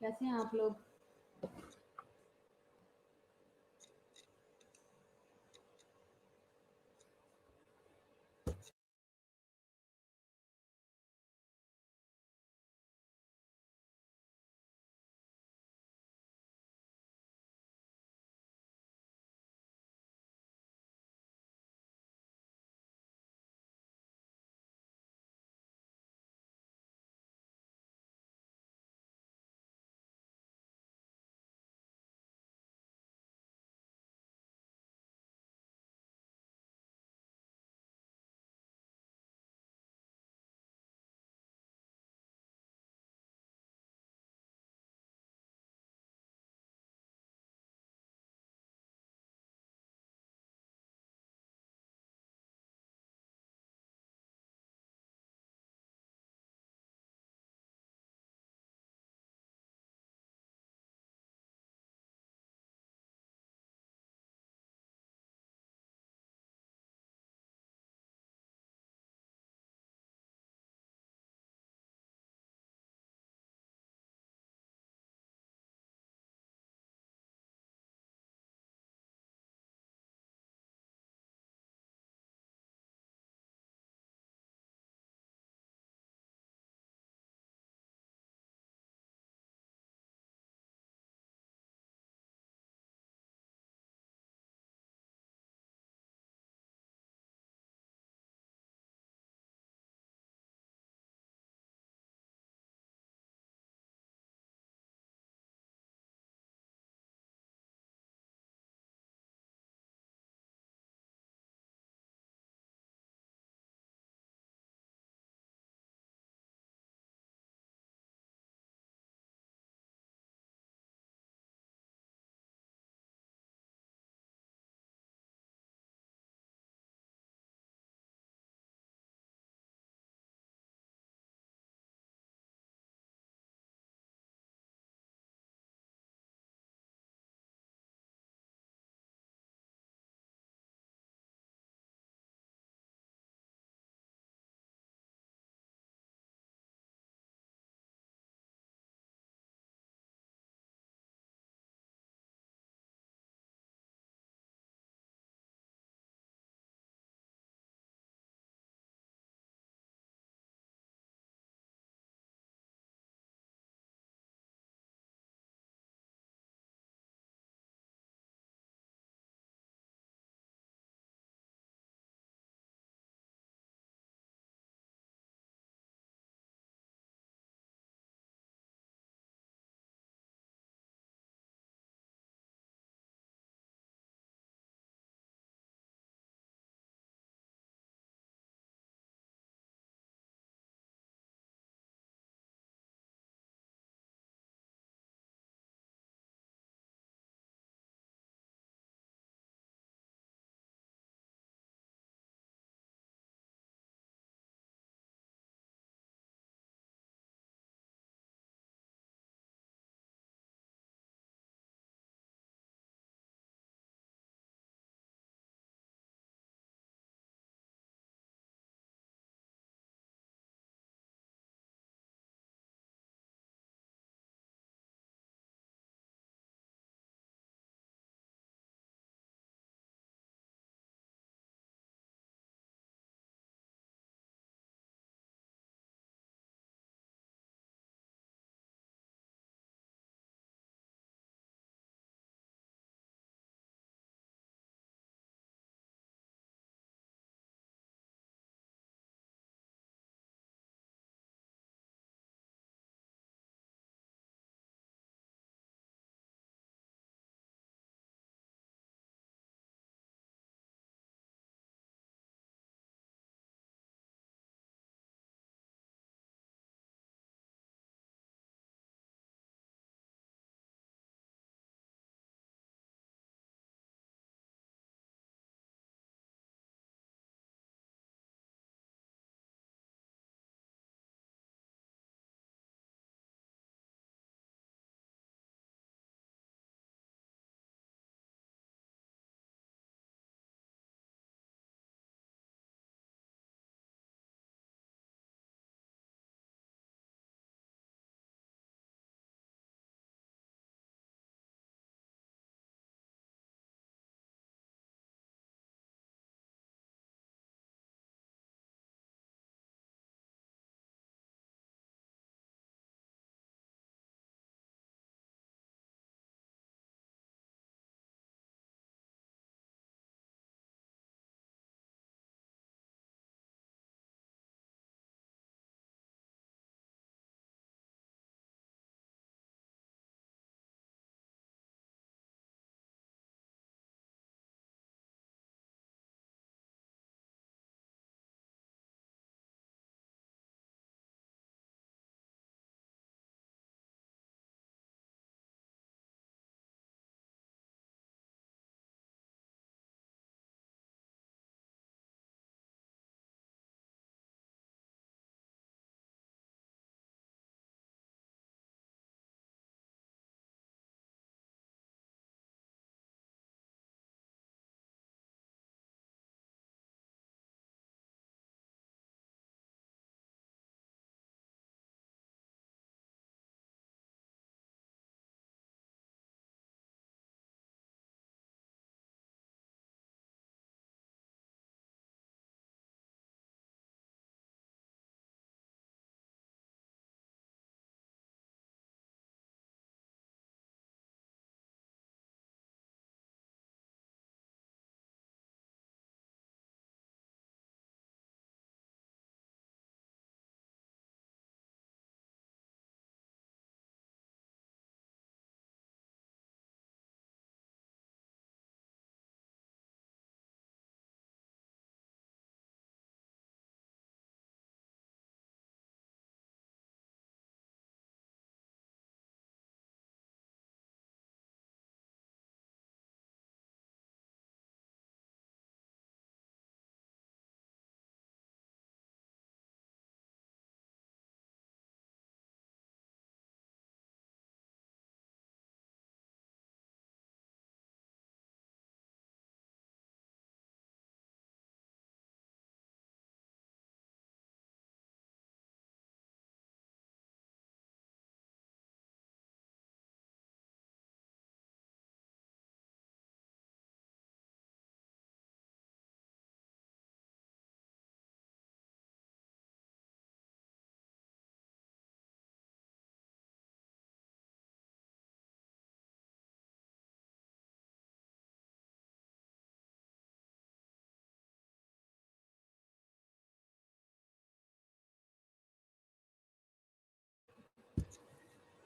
कैसे हैं आप लोग?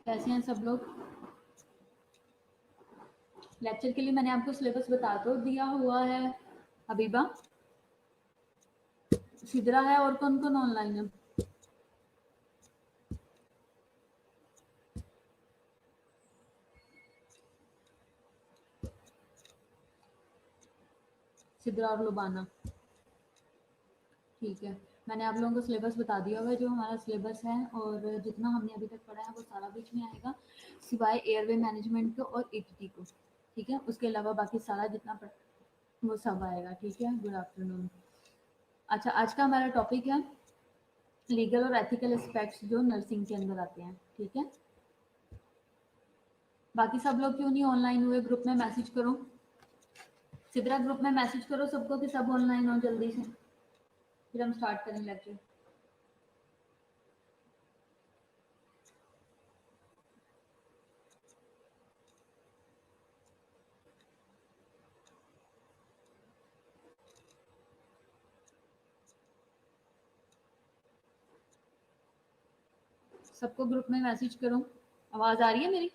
कैसे हैं सब लोग? लेक्चर के लिए मैंने आपको सिलेबस बता तो दिया हुआ है। हबीबा, सिद्रा है और कौन कौन ऑनलाइन है? सिद्रा और लुबाना, ठीक है। मैंने आप लोगों को सिलेबस बता दिया हुआ है, जो हमारा सिलेबस है और जितना हमने अभी तक पढ़ा है वो सारा बीच में आएगा, सिवाय एयरवे मैनेजमेंट को और ईटीटी को। ठीक है, उसके अलावा बाकी सारा जितना पढ़ा वो सब आएगा। ठीक है, गुड आफ्टरनून। अच्छा, आज का हमारा टॉपिक है लीगल और एथिकल एस्पेक्ट्स जो नर्सिंग के अंदर आते हैं। ठीक है, बाकी सब लोग क्यों नहीं ऑनलाइन हुए? ग्रुप में मैसेज करो, सिद्रा ग्रुप में मैसेज करो सबको कि सब ऑनलाइन हो जल्दी से, फिर हम स्टार्ट करें लेक्चर। सबको ग्रुप में मैसेज करो। आवाज आ रही है मेरी?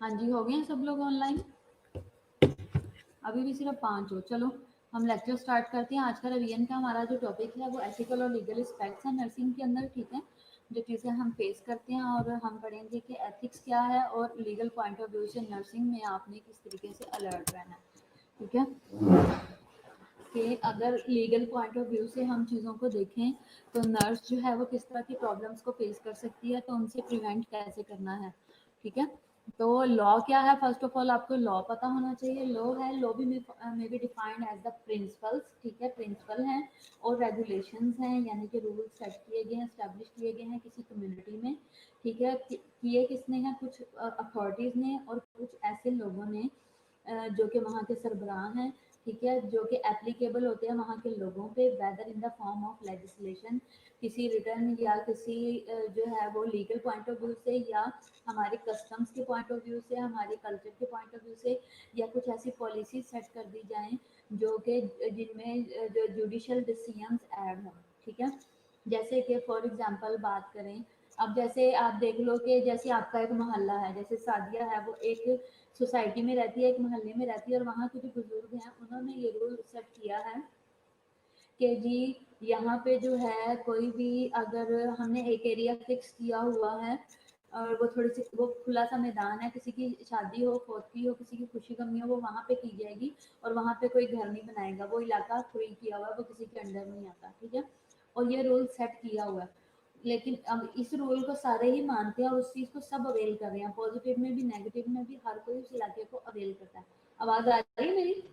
हाँ जी, हो गए हैं सब लोग ऑनलाइन? अभी भी सिर्फ 5 हो। चलो, हम लेक्चर स्टार्ट करते हैं। आज का रिवीजन का हमारा जो टॉपिक है वो एथिकल और लीगल एस्पेक्ट्स है नर्सिंग के अंदर, ठीक है। जो चीज़ें हम फेस करते हैं और हम पढ़ेंगे कि एथिक्स क्या है और लीगल पॉइंट ऑफ व्यू से नर्सिंग में आपने किस तरीके से अलर्ट रहना है, ठीक है। कि अगर लीगल पॉइंट ऑफ व्यू से हम चीज़ों को देखें तो नर्स जो है वो किस तरह की प्रॉब्लम्स को फेस कर सकती है, तो उनसे प्रिवेंट कैसे करना है, ठीक है। तो लॉ क्या है, फर्स्ट ऑफ ऑल आपको लॉ पता होना चाहिए। लॉ है, लॉ भी may be defined as the principles, ठीक है। प्रिंसिपल हैं और रेगुलेशंस हैं, यानी कि रूल्स सेट किए गए हैं, स्टैब्लिश किए गए हैं किसी कम्युनिटी में, ठीक है। किए किसने हैं, कुछ अथॉरिटीज़ ने और कुछ ऐसे लोगों ने जो कि वहाँ के सरबराह हैं, ठीक है, जो कि एप्लीकेबल होते हैं वहाँ के लोगों पे, whether in the form of legislation, किसी रिटर्न या किसी जो है वो लीगल पॉइंट ऑफ व्यू से, या हमारे कस्टम्स के पॉइंट ऑफ व्यू से, हमारे कल्चर के पॉइंट ऑफ व्यू से, या कुछ ऐसी पॉलिसी सेट कर दी जाएं जो कि जिनमें जो जुडिशल डिसीजंस ऐड हों, ठीक है। जैसे कि फॉर एग्जांपल बात करें, अब जैसे आप देख लो कि जैसे आपका एक मोहल्ला है, जैसे सादिया है वो एक सोसाइटी में रहती है, एक मोहल्ले में रहती है, और वहाँ के जो बुजुर्ग हैं उन्होंने ये रूल सेट किया है कि जी यहाँ पे जो है कोई भी, अगर हमने एक एरिया फिक्स किया हुआ है और वो थोड़ी सी वो खुला सा मैदान है, किसी की शादी हो, फोटकी हो, किसी की खुशी गमी हो, वो वहाँ पे की जाएगी और वहाँ पे कोई घर नहीं बनाएगा, वो इलाका फ्री किया हुआ है, वो किसी के अंडर नहीं आता, ठीक है। और ये रूल सेट किया हुआ है, लेकिन अब इस रूल को सारे ही मानते हैं और उस चीज़ को सब अवेल कर रहे हैं, पॉजिटिव में भी नेगेटिव में भी, हर कोई उस इलाके को अवेल करता है। आवाज़ आ रही है मेरी?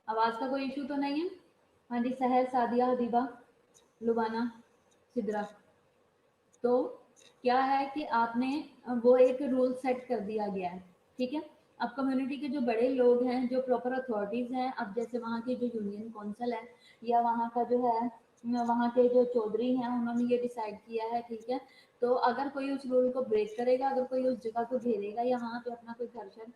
आवाज़ का कोई इशू तो नहीं है? हाँ जी, सहर, सादिया, हबीबा, लुबाना, सिद्रा। तो क्या है कि आपने वो एक रूल सेट कर दिया गया है, ठीक है। अब कम्युनिटी के जो बड़े लोग हैं, जो प्रॉपर अथॉरिटीज हैं, अब जैसे वहाँ के जो यूनियन काउंसिल है या वहाँ का जो है वहाँ के जो चौधरी हैं, उन्होंने ये डिसाइड किया है, ठीक है। तो अगर कोई उस रूल को ब्रेक करेगा, अगर कोई उस जगह को घेरेगा या वहाँ पे अपना कोई घर शर,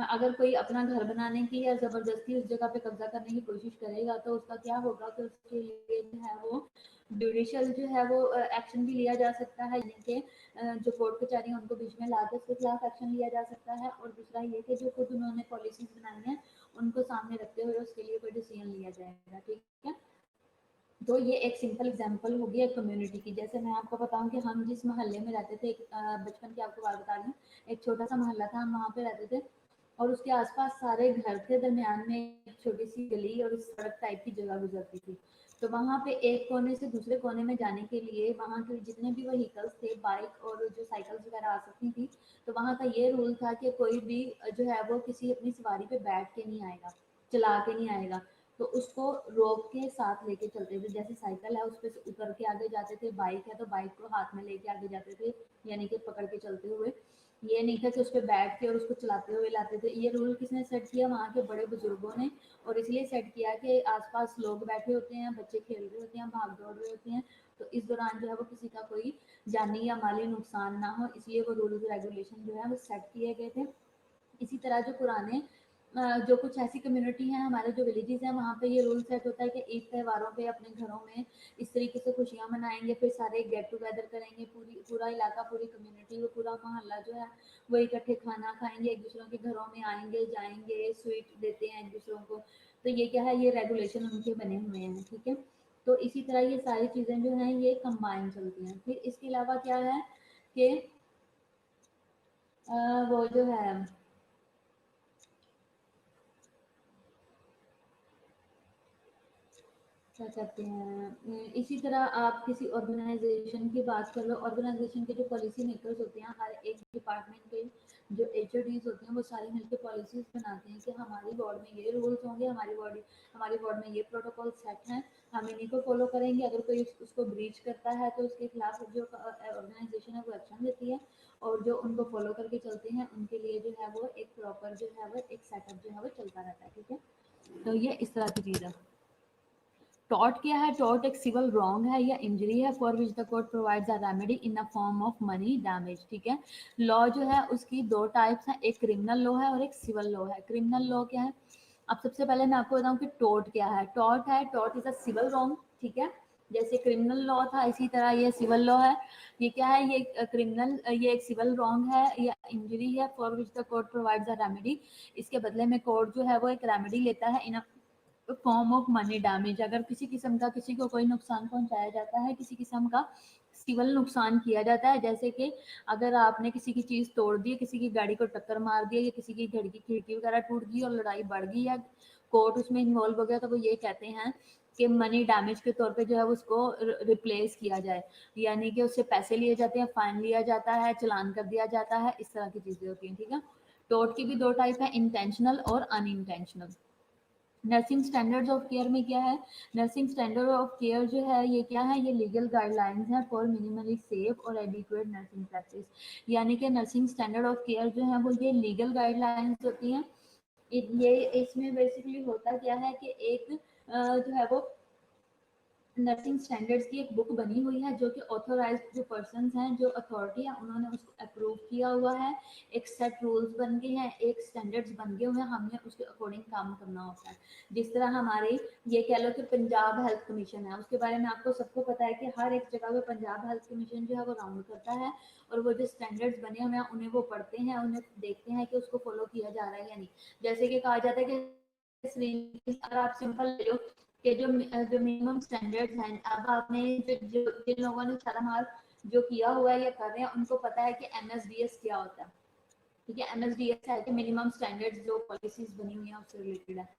अगर कोई अपना घर बनाने की या जबरदस्ती उस जगह पे कब्जा करने की कोशिश करेगा, तो उसका क्या होगा कि उसके लिए जो है वो जुडिशियल जो है वो एक्शन भी लिया जा सकता है, यानी कि जो कोर्ट कचहरी उनको बीच में लाकर उसके खिलाफ एक्शन लिया जा सकता है। और दूसरा ये कि जो खुद उन्होंने पॉलिसीज बनाई हैं उनको सामने रखते हुए उसके लिए कोई डिसीजन लिया जाएगा, ठीक है। तो ये एक सिंपल एग्जांपल हो गया कम्युनिटी की। जैसे मैं आपको बताऊं कि हम जिस मोहल्ले में रहते थे, बचपन की आपको बात बता रही हूँ, एक छोटा सा मोहल्ला था, हम वहाँ पे रहते थे और उसके आसपास सारे घर थे, दरमियान में एक छोटी सी गली और सड़क टाइप की जगह गुजरती थी। तो वहाँ पे एक कोने से दूसरे कोने में जाने के लिए वहाँ के जितने भी व्हीकल्स थे, बाइक और जो साइकिल्स वगैरह आ सकती थी, तो वहाँ का ये रूल था कि कोई भी जो है वो किसी अपनी सवारी पे बैठ के नहीं आएगा, चला के नहीं आएगा, तो उसको रोक के साथ लेके चलते थे। जैसे साइकिल है उस पर से उतर के आगे जाते थे, बाइक है तो बाइक को हाथ में लेके आगे जाते थे, यानी कि पकड़ के चलते हुए। ये नहीं था कि उस पर बैठ के और उसको चलाते हुए लाते थे। ये रूल किसने सेट किया? वहाँ के बड़े बुजुर्गों ने। और इसलिए सेट किया कि आसपास लोग बैठे होते हैं, बच्चे खेल रहे होते हैं, भाग दौड़ रहे होते हैं, तो इस दौरान जो है वो किसी का कोई जानी या माली नुकसान ना हो, इसलिए वो रूल्स रेगुलेशन जो है वो सेट किए गए थे। इसी तरह जो पुराने जो कुछ ऐसी कम्युनिटी हैं, हमारे जो विलेजेस हैं, वहाँ पे ये रूल सेट होता है कि ईद त्योहारों पे अपने घरों में इस तरीके से खुशियाँ मनाएंगे, फिर सारे गेट टुगेदर करेंगे, पूरा इलाका, पूरी कम्युनिटी, वो पूरा मोहल्ला जो है वो इकट्ठे खाना खाएंगे, एक दूसरों के घरों में आएंगे जाएंगे, स्वीट देते हैं एक दूसरों को। तो ये क्या है, ये रेगुलेशन उनके बने हुए हैं, ठीक है। तो इसी तरह ये सारी चीज़ें जो हैं ये कंबाइन चलती हैं। फिर इसके अलावा क्या है कि वो जो है क्या कहते हैं, इसी तरह आप किसी ऑर्गेनाइजेशन की बात कर लो, ऑर्गेनाइजेशन के जो पॉलिसी मेकर्स होते हैं, हर एक डिपार्टमेंट के जो एचओडीज होते हैं, वो सारे मिलकर पॉलिसीज बनाते हैं कि हमारी वार्ड में ये रूल्स होंगे, हमारी वार्ड में ये प्रोटोकॉल सेट हैं, हम इन्हीं को फॉलो करेंगे। अगर कोई उसको ब्रीच करता है तो उसके खिलाफ जो ऑर्गेनाइजेशन है वो एक्शन लेती है, और जो उनको फॉलो करके चलते हैं उनके लिए जो है वो एक प्रॉपर जो है वो एक सेटअप जो है वो चलता रहता है, ठीक है। तो ये इस तरह की चीज़ है। टॉर्ट क्या है? टॉर्ट एक सिविल रॉन्ग है या इंजरी है for which the court provides a remedy in the form of money damage, ठीक है। लॉ जो है उसकी दो टाइप्स हैं, एक क्रिमिनल लॉ है और एक सिविल लॉ है। क्रिमिनल लॉ क्या है? अब सबसे पहले मैं आपको बताऊं कि टॉर्ट क्या है। टॉर्ट है, tort is a civil wrong, ठीक है। जैसे क्रिमिनल लॉ था, इसी तरह ये सिविल लॉ है। ये क्या है, ये क्रिमिनल, ये एक सिविल रॉन्ग है या इंजरी है for which the court provides a remedy. इसके बदले में कोर्ट जो है वो एक रेमेडी लेता है in form of money damage. अगर किसी किस्म का किसी को कोई नुकसान पहुंचाया जाता है, किसी किस्म का सिविल नुकसान किया जाता है, जैसे कि अगर आपने किसी की चीज तोड़ दी, किसी की गाड़ी को टक्कर मार दिया, या किसी की घर की खिड़की वगैरह टूट गई और लड़ाई बढ़ गई या कोर्ट उसमें इन्वॉल्व हो गया, तो वो ये कहते हैं कि मनी डैमेज के तौर पे जो है उसको रिप्लेस किया जाए, यानी कि उससे पैसे लिए जाते हैं, फाइन लिया जाता है, चलान कर दिया जाता है, इस तरह की चीजें होती हैं। ठीक है, टोर्ट की भी दो टाइप है, इंटेंशनल और unintentional. Nursing standards of care में क्या है, नर्सिंग स्टैंडर्ड ऑफ केयर जो है ये क्या है, ये लीगल गाइडलाइंस है फॉर मिनिमली सेफ और एडिक्वेट नर्सिंग प्रैक्टिस। यानी कि नर्सिंग स्टैंडर्ड ऑफ केयर जो है वो ये लीगल गाइडलाइंस होती हैं। ये इसमें बेसिकली होता क्या है कि एक जो है वो नर्सिंग स्टैंडर्ड्स की एक बुक बनी हुई है, जो कि ऑथोराइज्ड जो पर्सन्स हैं, जो अथॉरिटी है, उन्होंने उसको अप्रूव किया हुआ है। एक सेट रूल्स बन गए हैं, एक स्टैंडर्ड्स बन गए हुए हैं, हमने उसके अकॉर्डिंग काम करना होता है। जिस तरह हमारे ये कह लो कि पंजाब हेल्थ कमीशन है, उसके बारे में आपको सबको पता है कि हर एक जगह पे पंजाब हेल्थ कमीशन जो है वो राउंड करता है, और वो जो स्टैंडर्ड्स बने हुए हैं उन्हें वो पढ़ते हैं, उन्हें देखते हैं कि उसको फॉलो किया जा रहा है या नहीं। जैसे कि कहा जाता है कि अगर आप सिंपल ले लो कि जो मिनिमम स्टैंडर्ड्स हैं, अब आपने जो जिन लोगों ने शालामार जो किया हुआ है या कर रहे हैं, उनको पता है कि एमएसडीएस क्या होता है। ठीक है, एमएसडीएस है कि मिनिमम स्टैंडर्ड्स जो पॉलिसीज बनी हुई हैं उससे रिलेटेड है।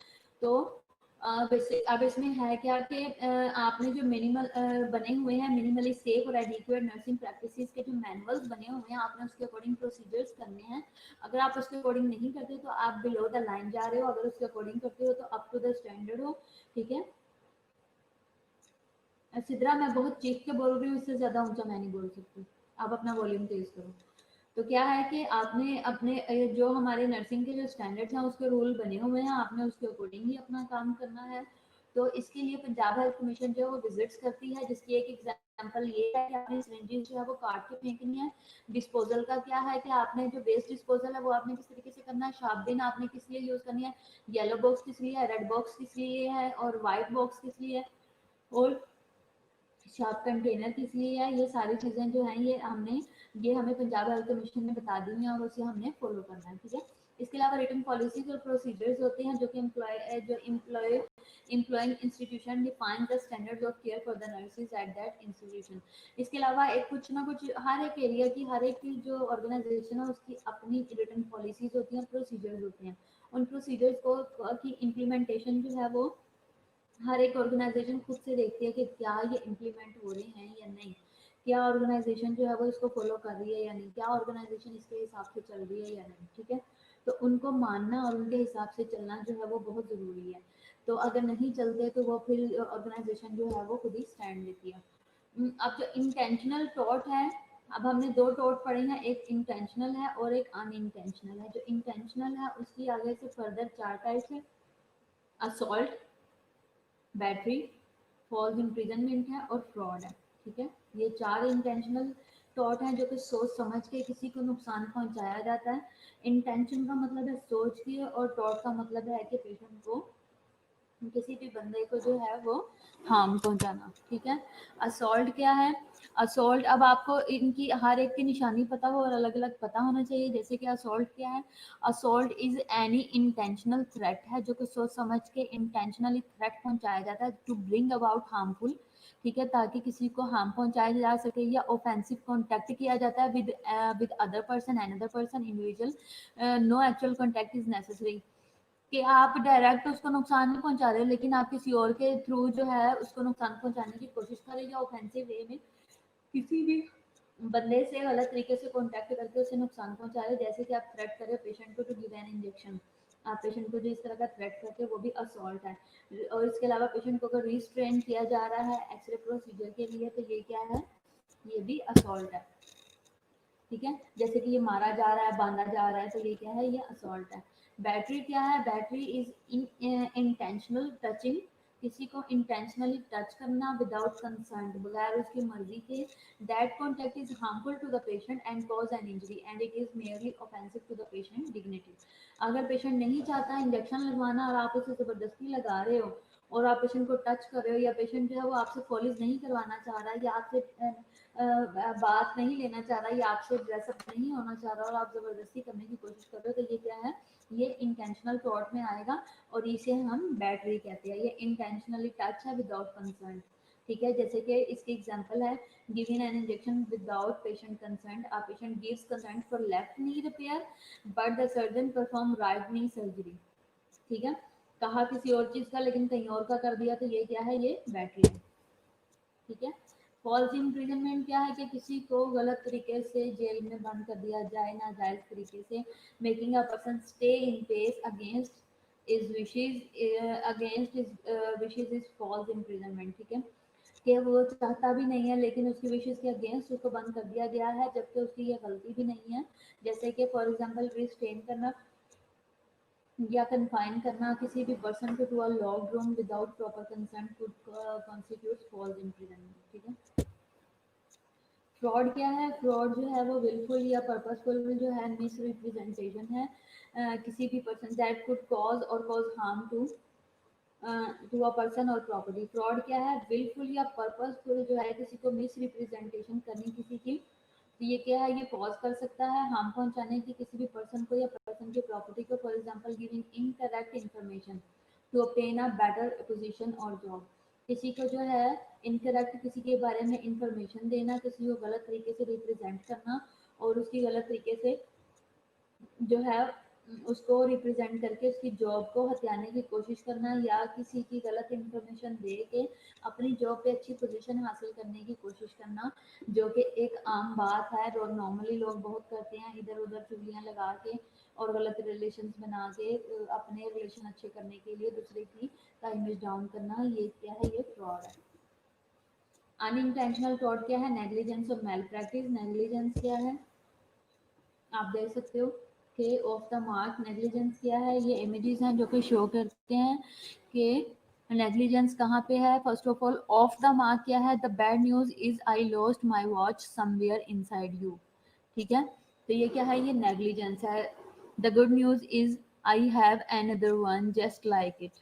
तो अब इसमें है क्या कि आपने जो मिनिमल बने हुए हैं, मिनिमली सेफ और एडिक्वेट नर्सिंग प्रैक्टिसेस के जो मैनुअल्स बने हुए हैं, आपने उसके अकॉर्डिंग प्रोसीजर्स करने हैं। अगर आप उसके अकॉर्डिंग नहीं करते तो आप बिलो द लाइन जा रहे हो, अगर उसके अकॉर्डिंग करते हो तो अप टू द स्टैंडर्ड हो। ठीक है, सिद्रा मैं बहुत चीख के बोल रही हूँ, इससे ज्यादा ऊंचा मैं नहीं बोल सकती, आप अपना वॉल्यूम तेज करो। तो क्या है कि आपने अपने जो हमारे नर्सिंग के जो स्टैंडर्ड्स हैं उसके रूल बने हुए हैं, आपने उसके अकॉर्डिंग ही अपना काम करना है। तो इसके लिए पंजाब हेल्थ कमीशन जो है वो विजिट्स करती है, जिसकी एक एग्जांपल ये है कि आपने सिरिंजेस जो है वो काट के फेंकनी है। डिस्पोजल का क्या है कि आपने जो वेस्ट डिस्पोजल है वो आपने किस तरीके से करना है, शार्प बिन आपने किस लिए यूज करनी है, येलो बॉक्स किस लिए है, रेड बॉक्स किस लिए है, और व्हाइट बॉक्स किस लिए है, और शार्प कंटेनर किस लिए है, ये सारी चीज़ें जो हैं ये हमें पंजाब हेल्थ कमीशन ने बता दी हैं और उसे हमने फॉलो करना है। ठीक है, इसके अलावा रिटन पॉलिसीज और प्रोसीजर्स होते हैं जो कि employing institution define the standards of care for the nurses at that institution. इसके अलावा एक कुछ ना कुछ हर एक एरिया की, हर एक की जो ऑर्गेनाइजेशन है उसकी अपनी रिटन पॉलिसीज होती हैं, प्रोसीजर्स होते हैं। उन प्रोसीजर्स को की इम्प्लीमेंटेशन जो है वो हर एक ऑर्गेनाइजेशन खुद से देखती है कि क्या ये इम्प्लीमेंट हो रहे हैं या नहीं, क्या ऑर्गेनाइजेशन जो है वो इसको फॉलो कर रही है या नहीं, क्या ऑर्गेनाइजेशन इसके हिसाब से चल रही है या नहीं। ठीक है, तो उनको मानना और उनके हिसाब से चलना जो है वो बहुत ज़रूरी है। तो अगर नहीं चलते तो वो फिर ऑर्गेनाइजेशन जो है वो खुद ही स्टैंड लेती है। अब जो इंटेंशनल टॉर्ट है, अब हमने दो टॉर्ट पढ़े हैं, एक इंटेंशनल है और एक अनइंटेंशनल है। जो इंटेंशनल है उसकी आगे से फर्दर चार टाइप्स है, असॉल्ट, बैटरी, फॉल्स इम्प्रिजनमेंट है और फ्रॉड है। ठीक है, ये चार इंटेंशनल टॉर्ट हैं जो कि सोच समझ के किसी को नुकसान पहुंचाया जाता है। इंटेंशन का मतलब है सोच के, और टॉर्ट का मतलब है कि पेशेंट को, किसी भी बंदे को जो है वो हार्म पहुंचाना। ठीक है, असॉल्ट क्या है, असॉल्ट अब आपको इनकी हर एक की निशानी पता हो और अलग अलग पता होना चाहिए। जैसे कि असॉल्ट क्या है, assault is any intentional threat है जो कि सोच समझ के इंटेंशनली थ्रेट पहुंचाया जाता है टू ब्रिंग अबाउट हार्मफुल। ठीक है, ताकि किसी को हार्म पहुंचाया जा सके, या ऑफेंसिव कॉन्टैक्ट किया जाता है with other person, another person, individual, no actual contact is necessary. कि आप डायरेक्ट उसको नुकसान नहीं पहुंचा रहे, लेकिन आप किसी और के थ्रू जो है उसको नुकसान पहुंचाने की कोशिश करें, या ऑफेंसिव वे में किसी भी बंदे से गलत तरीके से कांटेक्ट करके उसे नुकसान पहुंचा रहे। जैसे कि आप थ्रेट करें पेशेंट को टू गिव एन इंजेक्शन, आप पेशेंट को जो इस तरह का थ्रेट करते हैं वो भी असॉल्ट है। और इसके अलावा पेशेंट को अगर रिस्ट्रेन किया जा रहा है एक्सरे प्रोसीजर के लिए तो ये क्या है, ये भी असॉल्ट है। ठीक है, जैसे कि ये मारा जा रहा है, बांधा जा रहा है, तो ये क्या है, ये असॉल्ट है। बैटरी क्या है, बैटरी इज इंटेंशनल टचिंग, किसी को इंटेंशनली टच करना विदाउट कंसर्न, बगैर उसकी मर्जी के। That contact is harmful to the patient and cause an injury and it is merely offensive to the patient dignity. अगर पेशेंट नहीं चाहता इंजेक्शन लगवाना और आप उसे जबरदस्ती लगा रहे हो और आप पेशेंट को टच कर रहे हो, या पेशेंट जो है वो आपसे कॉलेज नहीं करवाना चाह रहा है, या आपसे बात नहीं लेना चाह रहा है, या आपसे ड्रेसअप नहीं होना चाह रहा, और आप ज़बरदस्ती करने की कोशिश कर रहे हो, तो ये क्या है, ये इंटेंशनल फ्रॉड में आएगा और इसे हम बैटरी कहते हैं। ये इंटेंशनली टच है विदाउट कंसर्न, ठीक है। जैसे कि इसकी एग्जांपल है, giving an injection without patient consent, a patient gives consent for left knee repair but the surgeon perform right knee surgery, ठीक है। कहा किसी और चीज का लेकिन कहीं और का कर दिया, तो ये क्या है, ये बैटरी है, ठीक है। फॉल्स इम्प्रिजनमेंट क्या है कि किसी को गलत तरीके से जेल में बंद कर दिया जाए नाजायज तरीके से, making a person stay in place against his wishes, against his wishes is false imprisonment, ठीक है। कि वो चाहता भी नहीं है लेकिन उसकी विशेष के अगेंस्ट उसको बंद कर दिया गया है, जबकि उसकी ये गलती भी नहीं है। जैसे कि फॉर एग्जांपल रिस्ट्रेन करना या कन्फाइन करना किसी भी पर्सन को to a locked room without proper consent could constitute false imprisonment, ठीक है। फ्रॉड क्या है, फ्रॉड जो है वो विलफुल या पर्पसफुल जो है मिस रिप्रेजेंटेशन है किसी भी पर्सन दैट कुड कॉज और cause harm to a person और प्रॉपर्टी। फ्रॉड क्या है, विलफुल या पर्पसफुल जो है किसी को मिस रिप्रेजेंटेशन करनी किसी की, तो ये क्या है, ये कॉज कर सकता है हार्म पहुंचाने की किसी भी पर्सन को या पर्सन की प्रॉपर्टी को। For example giving incorrect information to obtain a better position और जॉब, किसी को जो है इनकरेक्ट किसी के बारे में इंफॉर्मेशन देना, किसी को गलत तरीके से रिप्रेजेंट करना और उसकी गलत तरीके से जो है उसको रिप्रेजेंट करके उसकी जॉब को हथियाने की कोशिश करना, या किसी की गलत इंफॉर्मेशन दे के अपनी जॉब पे अच्छी पोजीशन हासिल करने की कोशिश करना, जो कि एक आम बात है और नॉर्मली लोग बहुत करते हैं, इधर उधर चुगलियां लगा के और गलत रिलेशंस बना के अपने रिलेशन अच्छे करने के लिए दूसरे की का इमेज डाउन करना, ये क्या है, ये फ्रॉड है। अनइंटेंशनल फ्रॉड क्या है, नेग्लिजेंस और मेल प्रैक्टिस। नेग्लिजेंस क्या है, आप देख सकते हो कि ऑफ द मार्क। नेग्लिजेंस क्या है, ये इमेजेस हैं जो कि शो करते हैं कि नेग्लिजेंस कहाँ पे है। First of all of the mark क्या है, the bad news is I lost my watch somewhere inside you, ठीक है। तो ये क्या है, ये नेग्लिजेंस है। The good news is I have another one just like it,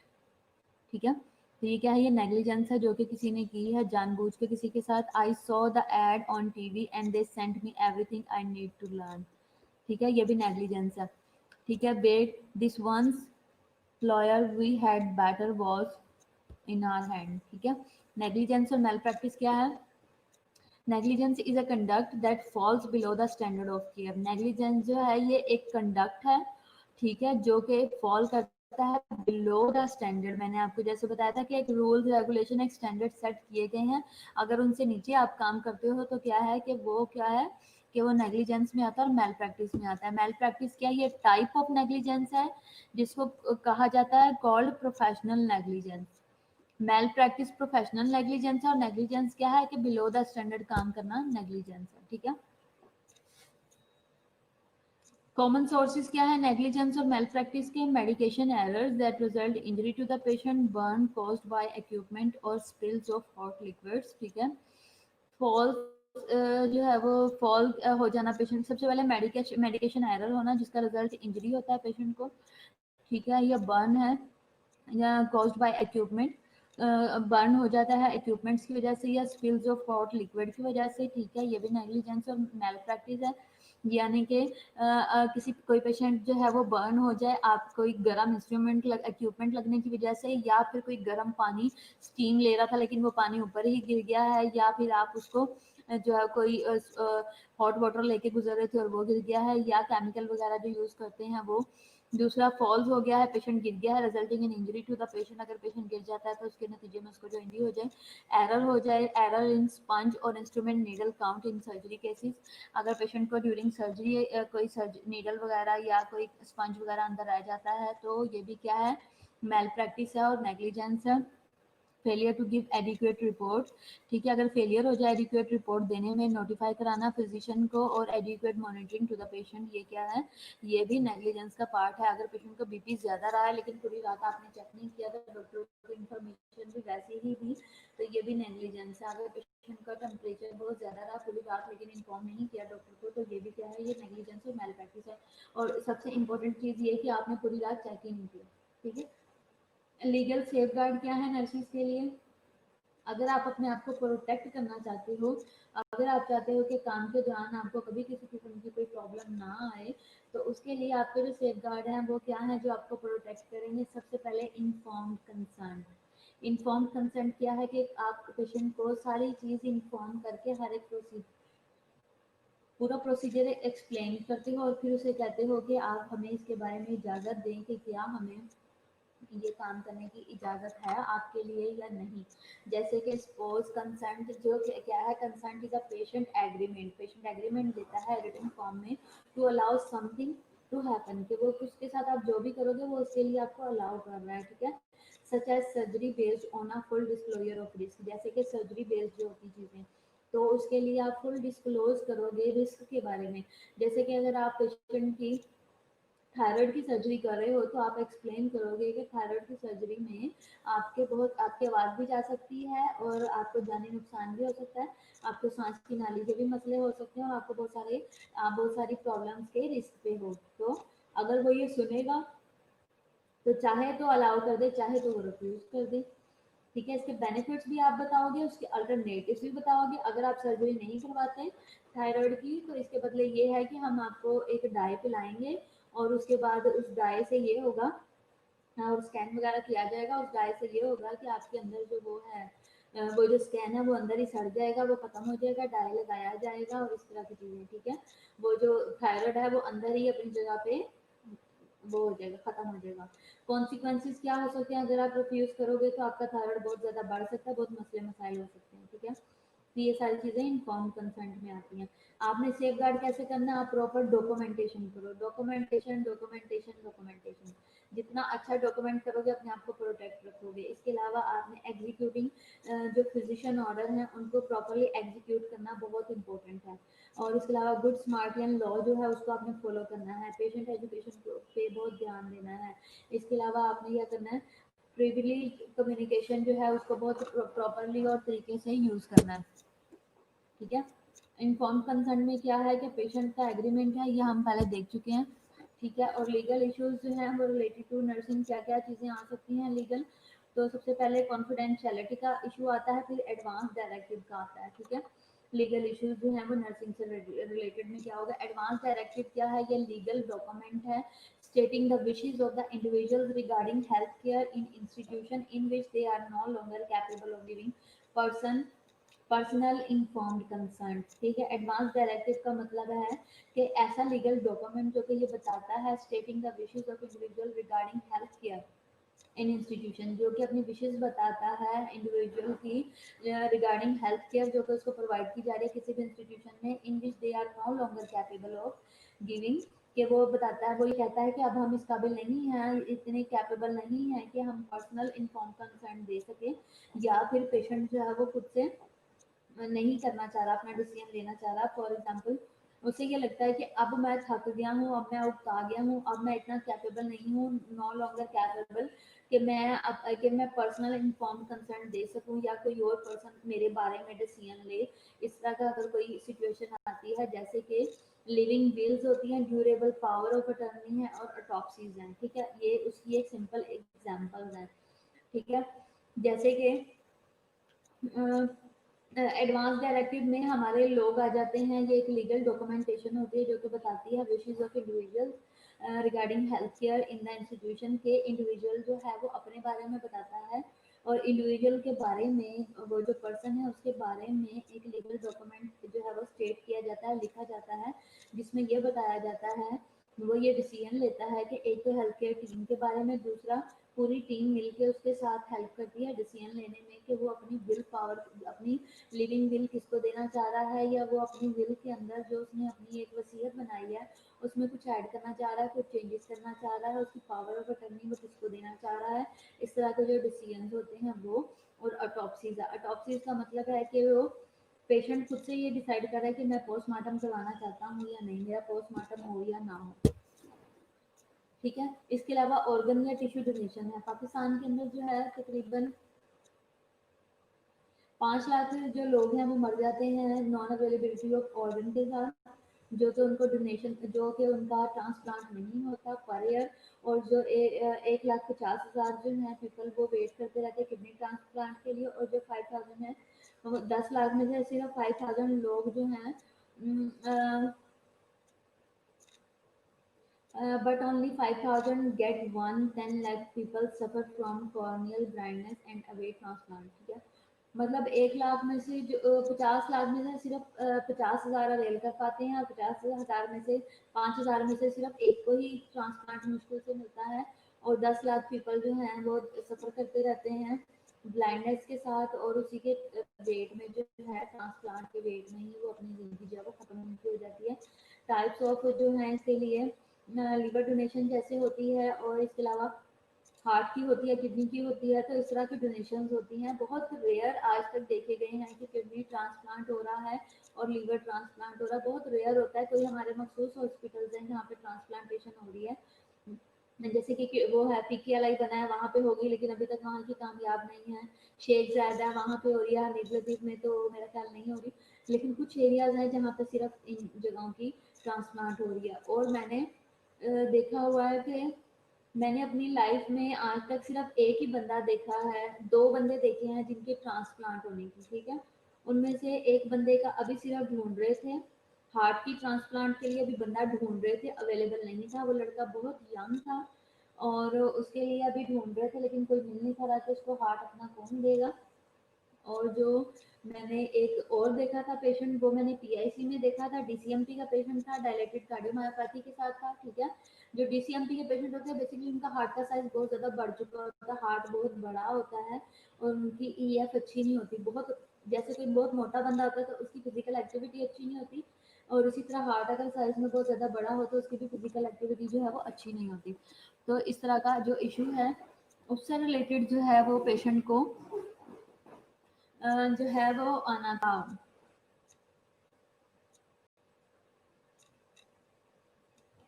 ठीक है। तो ये क्या है, ये नेग्लिजेंस है जो कि किसी ने की है जानबूझ के किसी के साथ। I saw the ad on TV and they sent me everything I need to learn, ठीक है, ये भी नेग्लिजेंस है, ठीक है। Bet this once lawyer we had better was in our hand, ठीक है। नेग्लिजेंस और मेल प्रैक्टिस क्या है, negligence is a conduct that falls below the standard of care. Negligence जो है ये एक कंडक्ट है, ठीक है, जो कि फॉल करता है बिलो द स्टैंडर्ड। मैंने आपको जैसे बताया था कि एक रूल रेगुलेशन एक स्टैंडर्ड सेट किए गए हैं, अगर उनसे नीचे आप काम करते हो तो क्या है कि वो क्या है कि वो नेग्लिजेंस में आता है और मेल प्रैक्टिस में आता है। मेल प्रैक्टिस क्या है, ये टाइप ऑफ नेग्लिजेंस है जिसको कहा जाता है called professional negligence. Malpractice professional negligence है और नेग्लिजेंस क्या है कि बिलो द स्टैंडर्ड काम करना नेग्लिजेंस है, ठीक है। कॉमन सोर्सेज क्या है नेग्लिजेंस और मेल प्रैक्टिस के, medication errors that result injury to the patient, burn caused by equipment और स्पिल्स ऑफ हॉट लिक्विड्स, ठीक है। फॉल्स जो है वो फॉल हो जाना पेशेंट, सबसे पहले मेडिकेशन एरर होना जिसका रिजल्ट इंजरी होता है पेशेंट को, ठीक है, या बर्न है या कॉज्ड बाय इक्विपमेंट, बर्न हो जाता है इक्विपमेंट्स की वजह से या स्पिल्स ऑफ हॉट लिक्विड की वजह से, ठीक है, ये भी नेग्लिजेंस और मेल प्रैक्टिस है। यानी कि किसी कोई पेशेंट जो है वो बर्न हो जाए, आप कोई गर्म इंस्ट्रूमेंट इक्विपमेंट लगने की वजह से, या फिर कोई गर्म पानी स्टीम ले रहा था लेकिन वो पानी ऊपर ही गिर गया है, या फिर आप उसको जो है कोई हॉट वाटर लेके गुजर रहे थे और वो गिर गया है, या केमिकल वगैरह जो यूज़ करते हैं वो। दूसरा फॉल्स हो गया है, पेशेंट गिर गया है resulting in injury to the patient, अगर पेशेंट गिर जाता है तो उसके नतीजे में उसको जो इंजरी हो जाए। एरर हो जाए, एरर इन स्पंज और instrument needle count in surgery cases, अगर पेशेंट को ड्यूरिंग सर्जरी कोई नीडल वगैरह या कोई स्पंज वगैरह अंदर आ जाता है तो ये भी क्या है, मेल प्रैक्टिस है और नेग्लिजेंस है। Failure to give adequate report, ठीक है, अगर फेलियर हो जाए एडिक्वेट रिपोर्ट देने में, नोटिफाई कराना फिजिशियन को और adequate monitoring to the patient, ये क्या है, ये भी नेग्लिजेंस का पार्ट है। अगर पेशेंट को बीपी ज़्यादा रहा है लेकिन पूरी रात आपने चेक नहीं किया तो डॉक्टर को इन्फॉर्मेशन भी वैसे ही दी, तो ये भी नेग्लिजेंस है। अगर पेशेंट का टेम्परेचर बहुत ज़्यादा रहा पूरी रात लेकिन इन्फॉर्म नहीं किया डॉक्टर को, तो ये भी क्या है, ये नेग्लिजेंस और मेल प्रैक्टिस है। और सबसे इंपॉर्टेंट चीज़ ये कि आपने पूरी रात चेक ही नहीं किया, ठीक है। लीगल सेफ गार्ड क्या है नर्सिस के लिए? अगर आप अपने आप को प्रोटेक्ट करना चाहते हो, अगर आप चाहते हो कि काम के दौरान आपको कभी किसी किस्म की कोई प्रॉब्लम ना आए, तो उसके लिए आपके जो सेफ गार्ड हैं वो क्या है जो आपको प्रोटेक्ट करेंगे? सबसे पहले इन्फॉर्म्ड कंसेंट। इन्फॉर्म्ड कंसेंट क्या है कि आप पेशेंट को सारी चीज़ इन्फॉर्म करके हर एक पूरा प्रोसीजर एक्सप्लेन करते हो और फिर उसे कहते हो कि आप हमें इसके बारे में इजाज़त दें कि क्या हमें ये काम करने की इजाज़त है आपके लिए या नहीं। जैसे कि सपोज कंसेंट जो क्या है, consent is a patient agreement. Patient agreement देता है रिटन फॉर्म में to allow something to happen, कि वो उसके साथ आप जो भी करोगे वो उसके लिए आपको अलाउ कर रहा है, ठीक है। Such as surgery based on a full disclosure of risk, जैसे कि सर्जरी बेस्ड जो होती चीज़ें, तो उसके लिए आप फुल डिस्क्लोज करोगे रिस्क के बारे में। जैसे कि अगर आप पेशेंट की थायराइड की सर्जरी कर रहे हो तो आप एक्सप्लेन करोगे कि थायराइड की सर्जरी में आपकी आवाज़ भी जा सकती है और आपको जानी नुकसान भी हो सकता है, आपको सांस की नाली के भी मसले हो सकते हैं और आपको बहुत सारी प्रॉब्लम्स के रिस्क पे हो। तो अगर वो ये सुनेगा तो चाहे तो अलाउ कर दे, चाहे तो वो रिफ्यूज कर दे, ठीक है। इसके बेनिफिट्स भी आप बताओगे, उसके अल्टरनेटिव्स भी बताओगे। अगर आप सर्जरी नहीं करवाते थायराइड की तो इसके बदले ये है कि हम आपको एक डाई पिलाएंगे और उसके बाद उस डाई से ये होगा और स्कैन वगैरह किया जाएगा, उस डाई से ये होगा कि आपके अंदर जो वो है वो जो स्कैन है वो अंदर ही सड़ जाएगा, वो खत्म हो जाएगा, डाई लगाया जाएगा और इस तरह की चीज़ें, ठीक है। वो जो थायराइड है वो अंदर ही अपनी जगह पे वो हो जाएगा, खत्म हो जाएगा। कॉन्सिक्वेंसेस क्या हो सकते हैं अगर आप रिफ्यूज करोगे? तो आपका थायराइड बहुत ज़्यादा बढ़ सकता है, बहुत मसले मसाइल हो सकते हैं, ठीक है। तो ये सारी चीज़ें इन्फॉर्म कंसेंट में आती हैं। आपने सेफ गार्ड कैसे करना है? आप प्रॉपर डॉक्यूमेंटेशन करो, डॉक्यूमेंटेशन डॉक्यूमेंटेशन डॉक्यूमेंटेशन। जितना अच्छा डॉक्यूमेंट करोगे अपने आप को प्रोटेक्ट रखोगे। इसके अलावा आपने एग्जीक्यूटिंग जो फिजिशियन ऑर्डर हैं उनको प्रॉपरली एग्जीक्यूट करना बहुत इंपॉर्टेंट है। और इसके अलावा गुड स्मार्टियन लॉ जो है उसको आपने फॉलो करना है, पेशेंट एजुकेशन पे बहुत ध्यान देना है। इसके अलावा आपने क्या करना है, प्रिविलेज कम्युनिकेशन जो है उसको बहुत प्रॉपरली और तरीके से यूज़ करना है, ठीक है। इन्फॉर्म कंसेंट में क्या है कि पेशेंट का एग्रीमेंट है, ये हम पहले देख चुके हैं, ठीक है। और लीगल इश्यूज जो हैं वो रिलेटेड टू नर्सिंग क्या क्या चीज़ें आ सकती हैं लीगल, तो सबसे पहले कॉन्फिडेंशियलिटी का इशू आता है, फिर एडवांस डायरेक्टिव का आता है, ठीक है। लीगल इश्यूज जो हैं वो नर्सिंग से रिलेटेड में क्या होगा? एडवांस डायरेक्टिव क्या है? ये लीगल डॉक्यूमेंट है stating the wishes of the individuals regarding healthcare in institution in which they are no longer capable of giving person personal informed concern, ठीक है। एडवांस डायरेक्टिव का मतलब है कि ऐसा लीगल डॉक्यूमेंट जो कि ये बताता है stating the wishes of individual regarding health care in institution, जो कि अपनी विशेष बताता है इंडिविजुअल की रिगार्डिंग हेल्थ केयर जो कि उसको प्रोवाइड की जा रही है किसी भी इंस्टीट्यूशन में, in which they are no longer capable of giving, कि वो बताता है, वो ये कहता है कि अब हम इस काबिल नहीं हैं, इतने कैपेबल नहीं हैं कि हम पर्सनल इन्फॉर्म कंसर्न दे सकें, या फिर पेशेंट जो है वो खुद से नहीं करना चाह रहा, अपना डिसीजन लेना चाह रहा। फॉर एग्जाम्पल उसे ये लगता है कि अब मैं थक गया हूँ, अब मैं उगता गया हूँ, अब मैं इतना कैपेबल नहीं हूँ, नो लॉन्गर कैपेबल कि मैं पर्सनल इन्फॉर्म कंसर्न दे सकूँ या कोई और पर्सन मेरे बारे में डिसीजन ले। इस तरह का अगर कोई सिचुएशन आती है, जैसे कि लिविंग विल्स होती हैं, ड्यूरेबल पावर ऑफ अटर्नी है और अटॉप्सीज हैं, ठीक है। ये उसकी एक सिंपल एग्जाम्पल है, ठीक है। जैसे कि एडवांस डायरेक्टिव में हमारे लोग आ जाते हैं, ये एक लीगल डॉक्यूमेंटेशन होती है जो कि बताती है wishes of individual regarding health care in the institution, के इंडिविजुअल जो है वो अपने बारे में बताता है और इंडिविजुअल के बारे में, वो जो पर्सन है उसके बारे में एक लीगल डॉक्यूमेंट जो है वो स्टेट किया जाता है, लिखा जाता है, जिसमें ये बताया जाता है, वो ये डिसीजन लेता है कि एक तो हेल्थ केयर टीम के बारे में, दूसरा पूरी टीम मिलके उसके साथ हेल्प करती है डिसीजन लेने में कि वो अपनी विल पावर, अपनी लिविंग विल किसको देना चाह रहा है, या वो अपनी विल के अंदर जो उसने अपनी एक वसीयत बनाई है उसमें कुछ ऐड करना चाह रहा है, कुछ चेंजेस करना चाह रहा है, उसकी पावर ऑफ अटर्नी वो किसको देना चाह रहा है। इस तरह के जो डिसीजन होते हैं वो। और अटॉप्सीज, अटॉप्सीज का मतलब है कि वो पेशेंट खुद से ये डिसाइड कर रहा है कि मैं पोस्टमार्टम करवाना चाहता हूँ या नहीं, मेरा पोस्टमार्टम हो या ना हो, ठीक है। इसके अलावा ऑर्गन या टिश्यू डोनेशन है। पाकिस्तान के अंदर जो है तकरीबन 5 लाख जो लोग हैं वो मर जाते हैं नॉन अवेलेबिलिटी ऑफ ऑर्गन के साथ, जो कि उनको डोनेशन, जो कि उनका ट्रांसप्लांट नहीं होता पर ईयर, और जो 1,50,000 जो है पीपल वो वेट करते रहते हैं किडनी ट्रांसप्लांट के लिए, और जो 5,000 है, वो 10 लाख में से सिर्फ 5,000 लोग जो हैं, but only 5,000 get one, 10 lakh people suffer from corneal blindness and await transplant, ठीक है। मतलब 1 लाख में से जो 50 लाख में से सिर्फ 50,000 अवेल कर पाते हैं, और 50,000 में से 5,000 में से सिर्फ एक को ही ट्रांसप्लांट मुश्किल से मिलता है, और 10 लाख पीपल जो हैं वो सफ़र करते रहते हैं ब्लाइंडनेस के साथ, और उसी के वेट में जो है, ट्रांसप्लांट के वेट में ही वो अपनी ज़िंदगी जो है वो ख़त्म होने की हो जाती है। टाइप्स ऑफ जो है इसके लिए लिवर डोनेशन जैसे होती है, और इसके अलावा हार्ट की होती है, किडनी की होती है, तो इस तरह की डोनेशन होती हैं। बहुत रेयर आज तक देखे गए हैं कि किडनी ट्रांसप्लांट हो रहा है और लीवर ट्रांसप्लांट हो रहा है, बहुत रेयर होता है। कोई हमारे मखसूस हॉस्पिटल्स हैं जहाँ पे ट्रांसप्लांटेशन हो रही है, जैसे कि वो है PKLI बना है वहाँ पे होगी, लेकिन अभी तक वहाँ की कामयाब नहीं है। शेख जायदा वहाँ पे हो रही है, हनीफ लतीफ़ में तो मेरा ख्याल नहीं हो रही, लेकिन कुछ एरियाज हैं जहाँ पे सिर्फ इन जगहों की ट्रांसप्लांट हो रही है। और मैंने देखा हुआ है कि मैंने अपनी लाइफ में आज तक सिर्फ एक ही बंदा देखा है, 2 बंदे देखे हैं जिनके ट्रांसप्लांट होने की, ठीक है। उनमें से एक बंदे का अभी सिर्फ ढूंढ रहे थे, हार्ट की ट्रांसप्लांट के लिए अभी बंदा ढूंढ रहे थे, अवेलेबल नहीं था। वो लड़का बहुत यंग था और उसके लिए अभी ढूंढ रहे थे, लेकिन कोई मिल नहीं पा रहा था, उसको हार्ट अपना कौन देगा। और जो मैंने एक और देखा था पेशेंट, वो मैंने PIC में देखा था, DCMP का पेशेंट था, डायलेटेड कार्डियोमायोपैथी के साथ था, ठीक है। जो DCMP के पेशेंट होते हैं बेसिकली उनका हार्ट का साइज बहुत ज़्यादा बढ़ चुका होता है, हार्ट बहुत बड़ा होता है, और उनकी EF अच्छी नहीं होती, बहुत जैसे कोई बहुत मोटा बंदा होता है तो उसकी फिजिकल एक्टिविटी अच्छी नहीं होती, और इसी तरह हार्ट अगर साइज में बहुत ज़्यादा बड़ा हो तो उसकी भी फिजिकल एक्टिविटी जो है वो अच्छी नहीं होती। तो इस तरह का जो इशू है उससे रिलेटेड जो है वो पेशेंट को जो है वो आना था,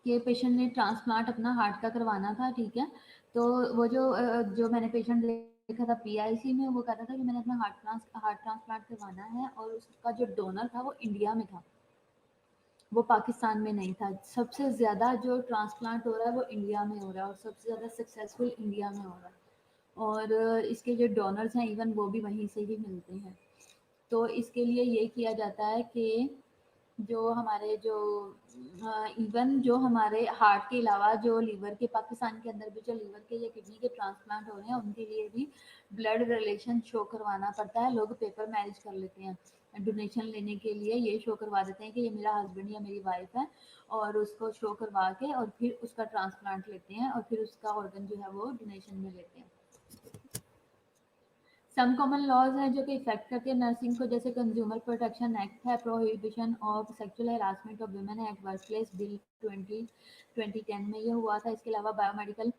कि पेशेंट ने ट्रांसप्लांट अपना हार्ट का करवाना था, ठीक है। तो वो जो मैंने पेशेंट देखा था PIC में, वो कहता था कि मैंने अपना हार्ट ट्रांसप्लांट करवाना है, और उसका जो डोनर था वो इंडिया में था, वो पाकिस्तान में नहीं था। सबसे ज़्यादा जो ट्रांसप्लांट हो रहा है वो इंडिया में हो रहा है, और सबसे ज़्यादा सक्सेसफुल इंडिया में हो रहा है, और इसके जो डोनर्स हैं इवन वो भी वहीं से ही मिलते हैं। तो इसके लिए ये किया जाता है कि जो हमारे जो इवन जो हमारे हार्ट के अलावा जो लीवर के, पाकिस्तान के अंदर भी जो लीवर के या किडनी के ट्रांसप्लांट हो रहे हैं उनके लिए भी ब्लड रिलेशन शो करवाना पड़ता है। लोग पेपर मैरिज कर लेते हैं डोनेशन लेने के लिए, ये शो करवा देते हैं कि ये मेरा हस्बैंड या मेरी वाइफ है, और उसको शो करवा के और फिर उसका ट्रांसप्लांट लेते हैं, और फिर उसका ऑर्गन जो है वो डोनेशन में लेते हैं। सम कॉमन लॉज हैं जो कि इफेक्ट करते हैं नर्सिंग को, जैसे कंज्यूमर प्रोटेक्शन एक्ट है, prohibition of sexual harassment of women at work place bill 2010 में ये हुआ था। इसके अलावा बायोमेडिकल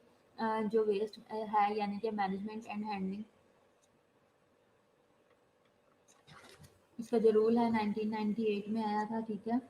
जो वेस्ट है, यानी कि मैनेजमेंट एंड हैंडलिंग, इसका जो रूल है 1998 में आया था, ठीक है।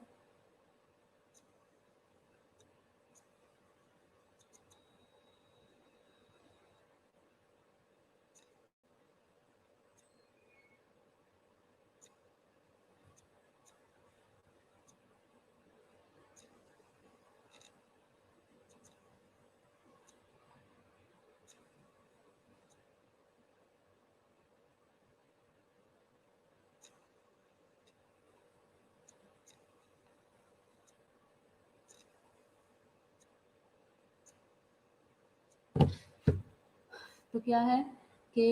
तो क्या है कि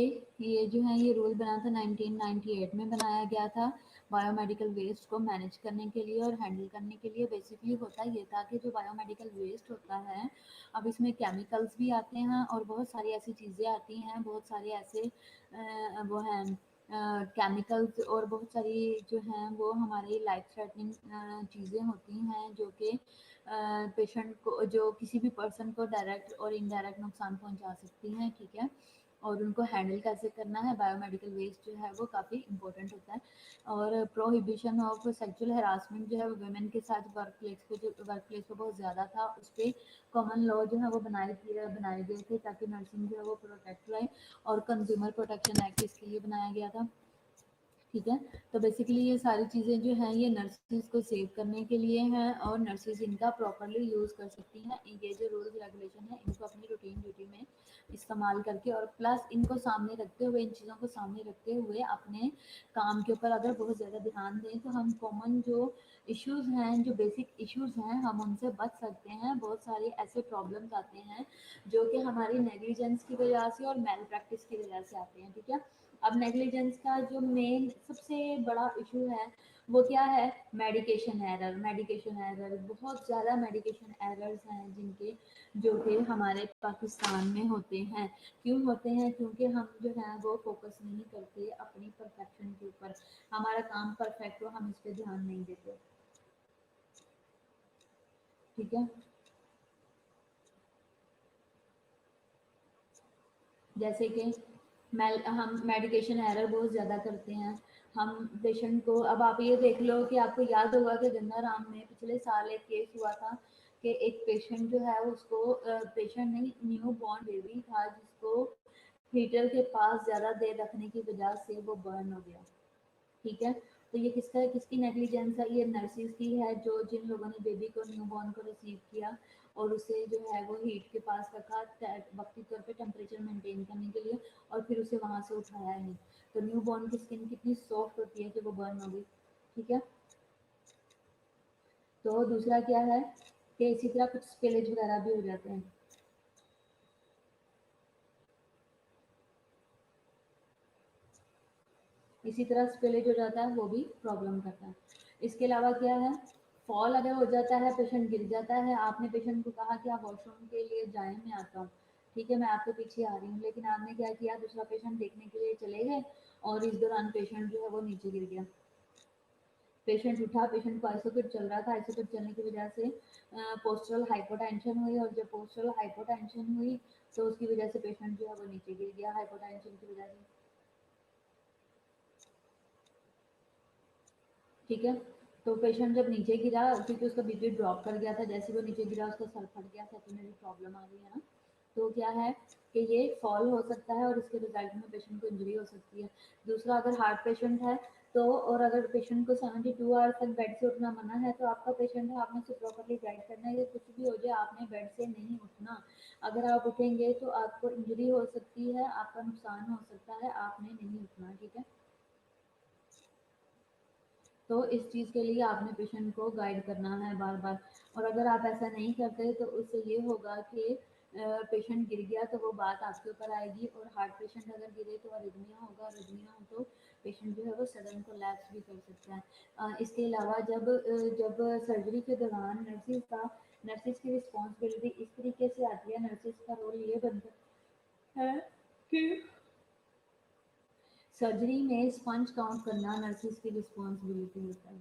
ये जो है ये रूल बना था 1998 में बनाया गया था, बायोमेडिकल वेस्ट को मैनेज करने के लिए और हैंडल करने के लिए। बेसिकली होता ये था कि जो बायोमेडिकल वेस्ट होता है, अब इसमें केमिकल्स भी आते हैं और बहुत सारी ऐसी चीज़ें आती हैं, बहुत सारे ऐसे वो हैं केमिकल्स, और बहुत सारी जो हैं वो हमारी लाइफ थ्रेटनिंग चीज़ें होती हैं, जो कि पेशेंट को, जो किसी भी पर्सन को डायरेक्ट और इनडायरेक्ट नुकसान पहुंचा सकती हैं, ठीक है। और उनको हैंडल कैसे करना है, बायोमेडिकल वेस्ट जो है वो काफ़ी इंपॉर्टेंट होता है। और प्रोहिबिशन ऑफ सेक्सुअल हरासमेंट जो है वुमेन के साथ वर्क प्लेस पे बहुत ज़्यादा था, उस पर कॉमन लॉ जो है वो बनाए गए थे ताकि नर्सिंग जो है वो प्रोटेक्ट रहे, और कंज्यूमर प्रोटेक्शन एक्ट इसके लिए बनाया गया था। ठीक है। तो बेसिकली ये सारी चीज़ें जो हैं ये नर्सेज को सेव करने के लिए हैं और नर्सेज इनका प्रॉपरली यूज़ कर सकती हैं। ये जो रूल्स रेगुलेशन है इनको अपनी रूटीन ड्यूटी में इस्तेमाल करके और प्लस इनको सामने रखते हुए, इन चीज़ों को सामने रखते हुए अपने काम के ऊपर अगर बहुत ज़्यादा ध्यान दें तो हम कॉमन जो इश्यूज़ हैं, जो बेसिक इश्यूज़ हैं, हम उनसे बच सकते हैं। बहुत सारे ऐसे प्रॉब्लम्स आते हैं जो कि हमारी नेग्लिजेंस की वजह से और मेल प्रैक्टिस की वजह से आते हैं। ठीक है। अब नेग्लिजेंस का जो मेन सबसे बड़ा इशू है वो क्या है? Medication error. मेडिकेशन एरर बहुत ज़्यादा मेडिकेशन एरर्स हैं जिनके जो कि हमारे पाकिस्तान में होते हैं। क्यों होते हैं? क्योंकि हम जो है वो फोकस नहीं करते अपनी परफेक्शन के ऊपर। हमारा काम परफेक्ट हो, हम इस पर ध्यान नहीं देते। ठीक है। जैसे कि हम मेडिकेशन एरर बहुत ज़्यादा करते हैं। हम पेशेंट को, अब आप ये देख लो कि आपको याद होगा कि गंगाराम में पिछले साल एक केस हुआ था कि एक पेशेंट जो है उसको पेशेंट नहीं, न्यू बॉर्न बेबी था जिसको हीटर के पास ज़्यादा देर रखने की वजह से वो बर्न हो गया। ठीक है। तो ये किसका, किसकी नेग्लिजेंस है? ये नर्सिस की है, जो जिन लोगों ने बेबी को, न्यू बॉर्न को रिसीव किया और उसे जो है वो हीट के पास रखा वक्ती तौर पे टेम्परेचर मेंटेन करने के लिए और फिर उसे वहां से उठाया नहीं। तो न्यू बॉर्न की स्किन कितनी सॉफ्ट होती है कि वो बर्न हो गई। ठीक है। तो दूसरा क्या है कि इसी तरह कुछ स्पिलेज वगैरह भी हो जाते हैं। इसी तरह स्पिलेज हो जाता है, वो भी प्रॉब्लम करता है। इसके अलावा क्या है? फॉल अगर हो जाता है, पेशेंट गिर जाता है, आपने पेशेंट को कहा कि आप वॉशरूम के लिए जाएं, मैं आता हूँ, ठीक है, मैं आपके पीछे आ रही हूँ, लेकिन आपने क्या किया, दूसरा पेशेंट देखने के लिए चले गए और इस दौरान पेशेंट जो है वो नीचे गिर गया। पेशेंट उठा, पेशेंट को आइसोपेट चल रहा था, आइसोपेट चलने की वजह से पोस्टरल हाइपोटेंशन हुई और जब पोस्टरल हाइपोटेंशन हुई तो उसकी वजह से पेशेंट जो है वो नीचे गिर गया हाइपोटेंशन की वजह से। ठीक है। तो पेशेंट जब नीचे गिरा, क्योंकि उसका बीपी ड्रॉप कर गया था, जैसे वो नीचे गिरा उसका सर फट गया, सेटिनरी प्रॉब्लम आ गई है ना। तो क्या है कि ये फॉल हो सकता है और इसके रिजल्ट में पेशेंट को इंजरी हो सकती है। दूसरा, अगर हार्ट पेशेंट है तो, और अगर पेशेंट को 72 आवर्स तक बेड से उठना मना है तो आपका पेशेंट है, आपने उसे प्रॉपरली गाइड करना है कि कुछ भी हो जाए आपने बेड से नहीं उठना। अगर आप उठेंगे तो आपको इंजरी हो सकती है, आपका नुकसान हो सकता है, आपने नहीं उठना। ठीक है। तो इस चीज़ के लिए आपने पेशेंट को गाइड करना है बार बार। और अगर आप ऐसा नहीं करते तो उससे ये होगा कि पेशेंट गिर गया तो वो बात आपके ऊपर आएगी, और हार्ट पेशेंट अगर गिरे तो अरिथमिया होगा, अरिथमिया हो तो पेशेंट जो है वो सडन कोलैप्स भी कर सकता है। इसके अलावा जब सर्जरी के दौरान नर्सिस की रिस्पॉन्सिबिलिटी इस तरीके से आती है, नर्सिस का रोल ये बनता है कि सर्जरी में स्पंज काउंट करना नर्सिस की रिस्पॉन्सिबिलिटी होता है।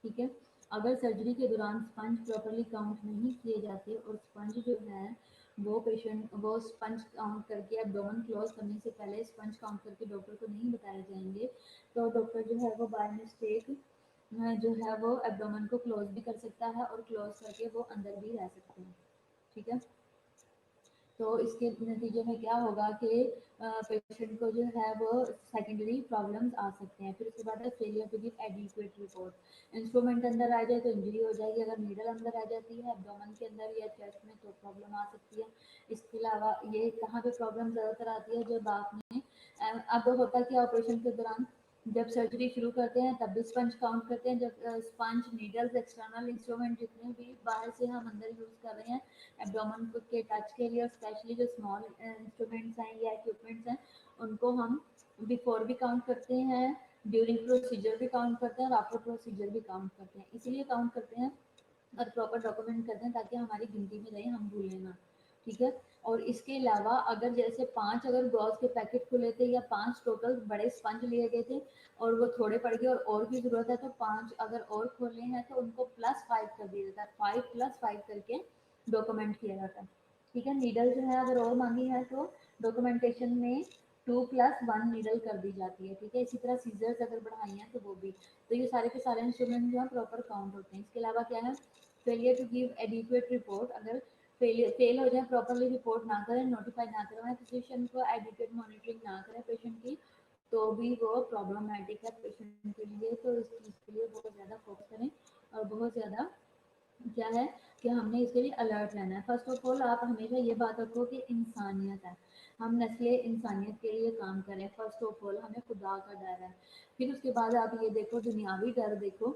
ठीक है। अगर सर्जरी के दौरान स्पंज प्रॉपरली काउंट नहीं किए जाते और स्पंज जो है वो स्पंज काउंट करके एब्डोमेन क्लोज करने से पहले स्पंज काउंट करके डॉक्टर को नहीं बताए जाएंगे तो डॉक्टर जो है वो बाय मिस्टेक जो है वो एब्डोमेन को क्लोज भी कर सकता है और क्लोज करके वो अंदर भी रह सकते हैं। ठीक है। तो इसके नतीजे में क्या होगा कि पेशेंट को जो है वो सेकेंडरी प्रॉब्लम्स आ सकते हैं। फिर उसके बाद है failure to give adequate report. Instrument अंदर आ जाए तो इंजरी हो जाएगी, अगर नीडल अंदर आ जाती है एब्डोमेन के अंदर या चेस्ट में तो प्रॉब्लम आ सकती है। इसके अलावा ये कहाँ पे प्रॉब्लम ज़्यादातर आती है, जब आपने अब होता क्या ऑपरेशन के दौरान, जब सर्जरी शुरू करते हैं तब भी स्पंज काउंट करते हैं, जब स्पंज, नीडल्स, एक्सटर्नल इंस्ट्रूमेंट जितने भी बाहर से हम अंदर यूज़ कर रहे हैं एब्डोमेन को के टच के लिए, और स्पेशली जो स्मॉल इंस्ट्रूमेंट्स हैं या इक्विपमेंट्स हैं उनको हम बिफोर भी काउंट करते हैं, ड्यूरिंग प्रोसीजर भी काउंट करते हैं और आफ्टर प्रोसीजर भी काउंट करते हैं। इसलिए काउंट करते हैं और प्रॉपर डॉक्यूमेंट करते हैं ताकि हमारी गिनती में रहे, हम भूलें ना। ठीक है। और इसके अलावा अगर जैसे 5 अगर गॉज के पैकेट खुले थे या 5 टोटल बड़े स्पंज लिए गए थे और वो थोड़े पड़ गए और भी ज़रूरत है तो 5 अगर और खोले हैं तो उनको +5 कर दिया जाता है, 5 + 5 करके डॉक्यूमेंट किया जाता है। ठीक है। नीडल जो है अगर और मांगी है तो डॉक्यूमेंटेशन में 2+1 नीडल कर दी जाती है। ठीक है। इसी तरह सीजर्स अगर बढ़ाई हैं तो वो भी। तो ये सारे के सारे इंस्ट्रूमेंट जो है प्रॉपर काउंट होते हैं। इसके अलावा क्या है, failure to give adequate report. अगर फेल हो जाए, प्रॉपरली रिपोर्ट ना करें, नोटिफाई ना करवाएं फिजिशियन को, एडिक्वेट मॉनिटरिंग ना करें पेशेंट की, तो भी वो प्रॉब्लमेटिक है पेशेंट के लिए। तो इस चीज़ के लिए बहुत ज़्यादा फोकस करें और बहुत ज़्यादा क्या है कि हमने इसके लिए अलर्ट रहना है। फर्स्ट ऑफ ऑल आप हमेशा ये बात रखो कि इंसानियत है, हम नस्ले इंसानियत के लिए काम करें। फर्स्ट ऑफ ऑल हमें खुदा का डर है। फिर उसके बाद आप ये देखो दुनियावी डर देखो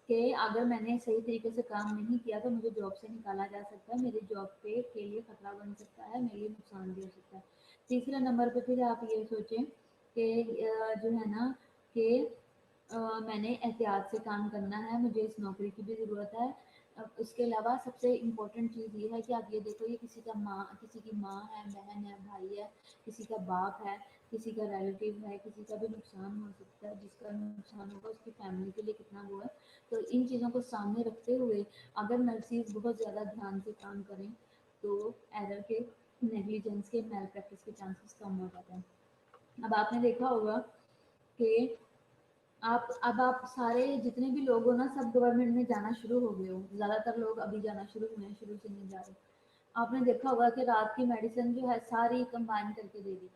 कि अगर मैंने सही तरीके से काम नहीं किया तो मुझे जॉब से निकाला जा सकता है, मेरी जॉब पे के लिए खतरा बन सकता है, मेरे लिए नुकसान भी हो सकता है। तीसरे नंबर पे फिर आप ये सोचें कि जो है ना कि मैंने एहतियात से काम करना है, मुझे इस नौकरी की भी ज़रूरत है। इसके अलावा सबसे इम्पोर्टेंट चीज़ ये है कि आप ये देखो, ये किसी की माँ है, बहन है, भाई है, किसी का बाप है, किसी का रिलेटिव है, किसी का भी नुकसान हो सकता है। जिसका नुकसान होगा उसकी फैमिली के लिए कितना वो है। तो इन चीज़ों को सामने रखते हुए अगर नर्सिस बहुत ज़्यादा ध्यान से काम करें तो एरर के, नेग्लिजेंस के, मैल प्रैक्टिस के चांसेस कम हो जाते हैं। अब आपने देखा होगा कि आप सारे जितने भी लोग हो ना, सब गवर्नमेंट में जाना शुरू हो गए हो। ज़्यादातर लोग अभी जाना शुरू हुए हैं, शुरू से नहीं जा रहे। आपने देखा होगा कि रात की मेडिसिन जो है सारी कंबाइन करके दे दी।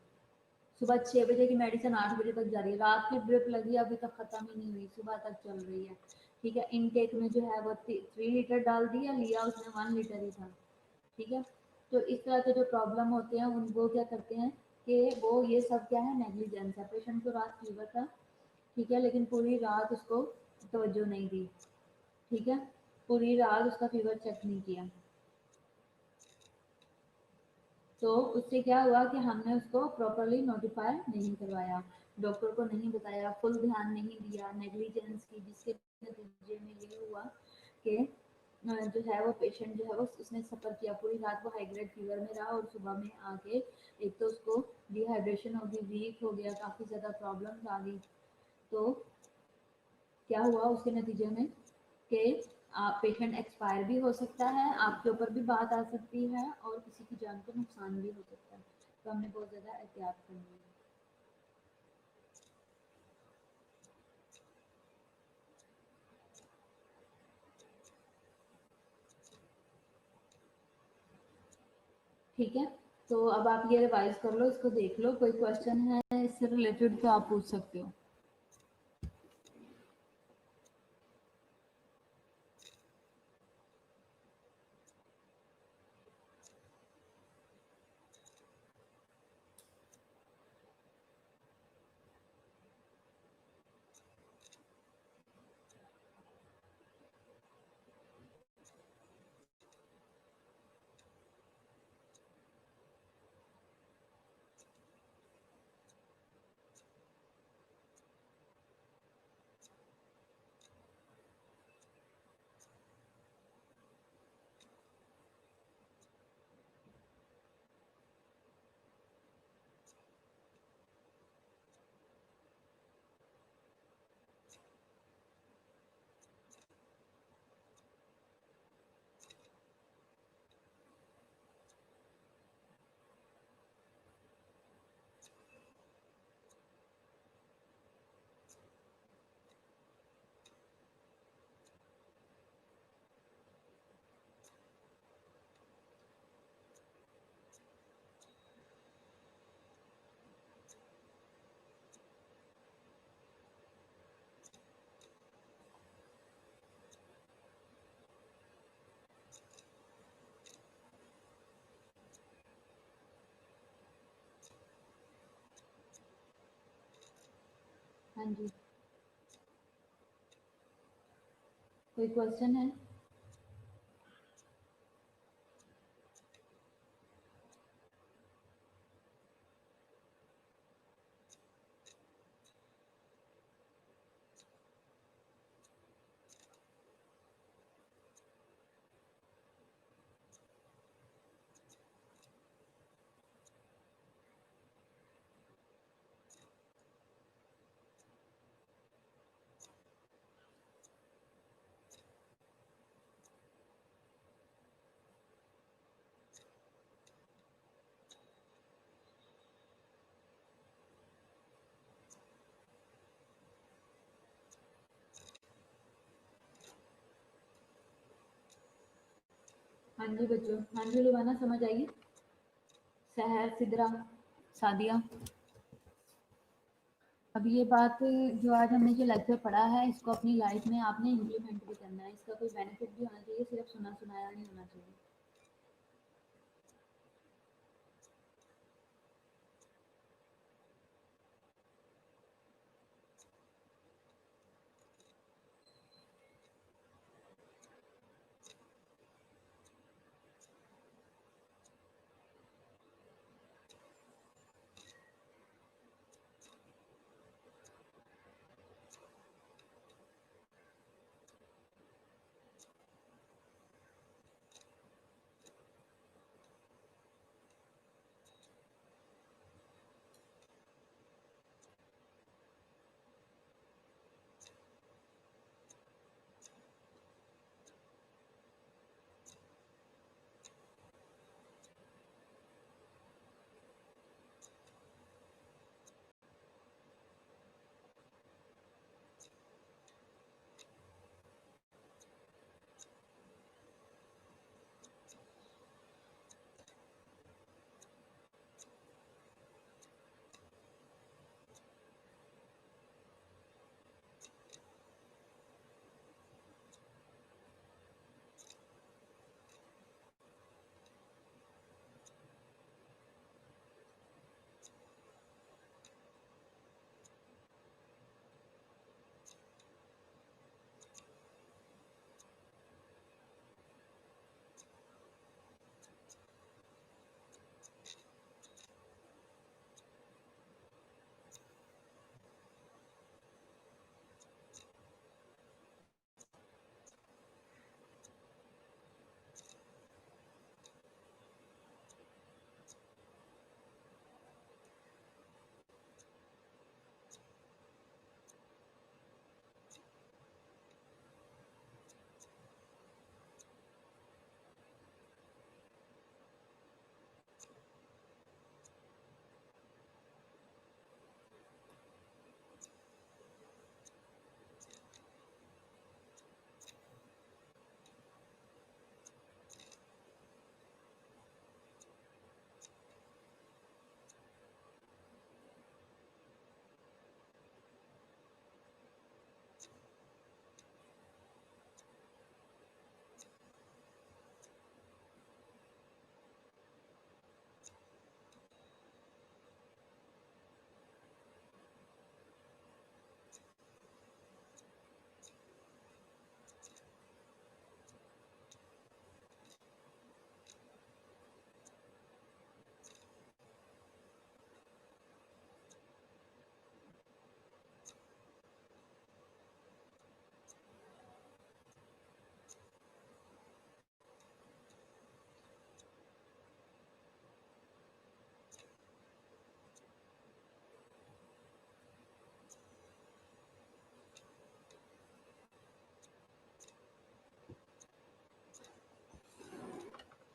सुबह 6 बजे की मेडिसिन 8 बजे तक जा रही है, रात की ड्रिप लगी अभी तक खत्म ही नहीं हुई, सुबह तक चल रही है। ठीक है, इनटेक में जो है वो 3 लीटर डाल दिया, लिया उसने 1 लीटर ही था। ठीक है, तो इस तरह के जो प्रॉब्लम होते हैं उनको क्या करते हैं कि वो ये सब क्या है, नेग्लिजेंस है। पेशेंट को रात फीवर था, ठीक है, लेकिन पूरी रात उसको तवज्जो नहीं दी। ठीक है, पूरी रात उसका फीवर चेक नहीं किया, तो उससे क्या हुआ कि हमने उसको प्रॉपरली नोटिफाई नहीं करवाया, डॉक्टर को नहीं बताया, फुल ध्यान नहीं दिया, नेग्लिजेंस की, जिसके नतीजे में ये हुआ कि जो है वो पेशेंट जो है वो उसने सफ़र किया। पूरी रात वो हाई ग्रेड फीवर में रहा और सुबह में आके एक तो उसको डिहाइड्रेशन हो गई, वीक हो गया, काफ़ी ज़्यादा प्रॉब्लम आ गई। तो क्या हुआ उसके नतीजे में कि पेशेंट एक्सपायर भी हो सकता है, आपके ऊपर भी बात आ सकती है और किसी की जान को नुकसान भी हो सकता है। तो हमने बहुत ज़्यादा एहतियात करनी है। ठीक है, तो अब आप ये रिवाइज कर लो, इसको देख लो, कोई क्वेश्चन है इससे रिलेटेड तो आप पूछ सकते हो। हाँ जी, कोई क्वेश्चन है? हाँ जी बच्चों, हाँ जी लुबाना, समझ आई? सहर, सिदरा, सादिया, अब ये बात जो आज हमने जो लेक्चर पढ़ा है इसको अपनी लाइफ में आपने इम्प्लीमेंट भी करना है, इसका कोई बेनिफिट भी होना चाहिए, सिर्फ सुना सुनाया नहीं होना चाहिए।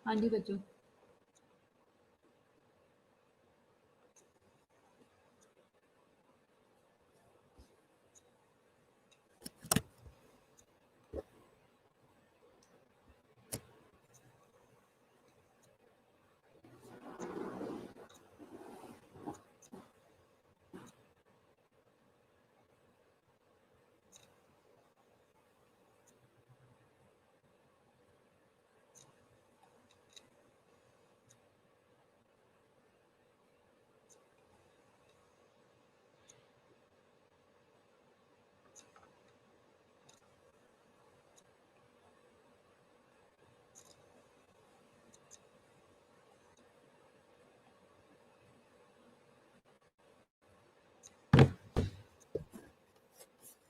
हाँ जी बच्चों।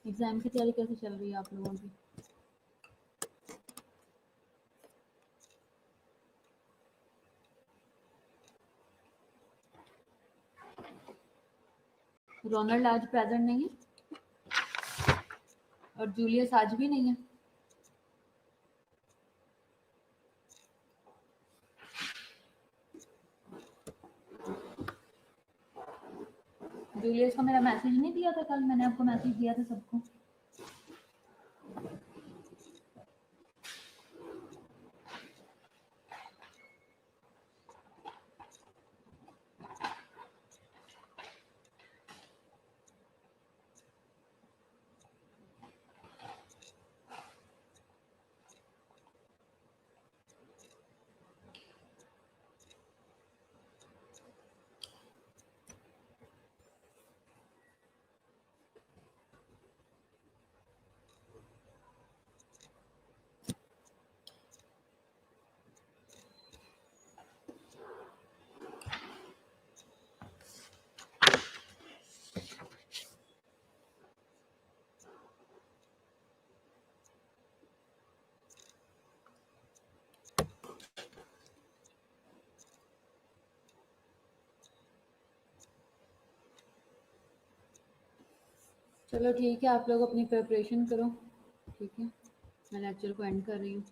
एग्जाम की तैयारी कैसे चल रही है आप लोगों की? रोनाल्ड आज प्रेजेंट नहीं है और जूलियस आज भी नहीं है। जूलियस को मेरा मैसेज नहीं दिया था कल? मैंने आपको मैसेज दिया था सबको। चलो ठीक है, आप लोग अपनी प्रिपरेशन करो। ठीक है, मैं लेक्चर को एंड कर रही हूँ।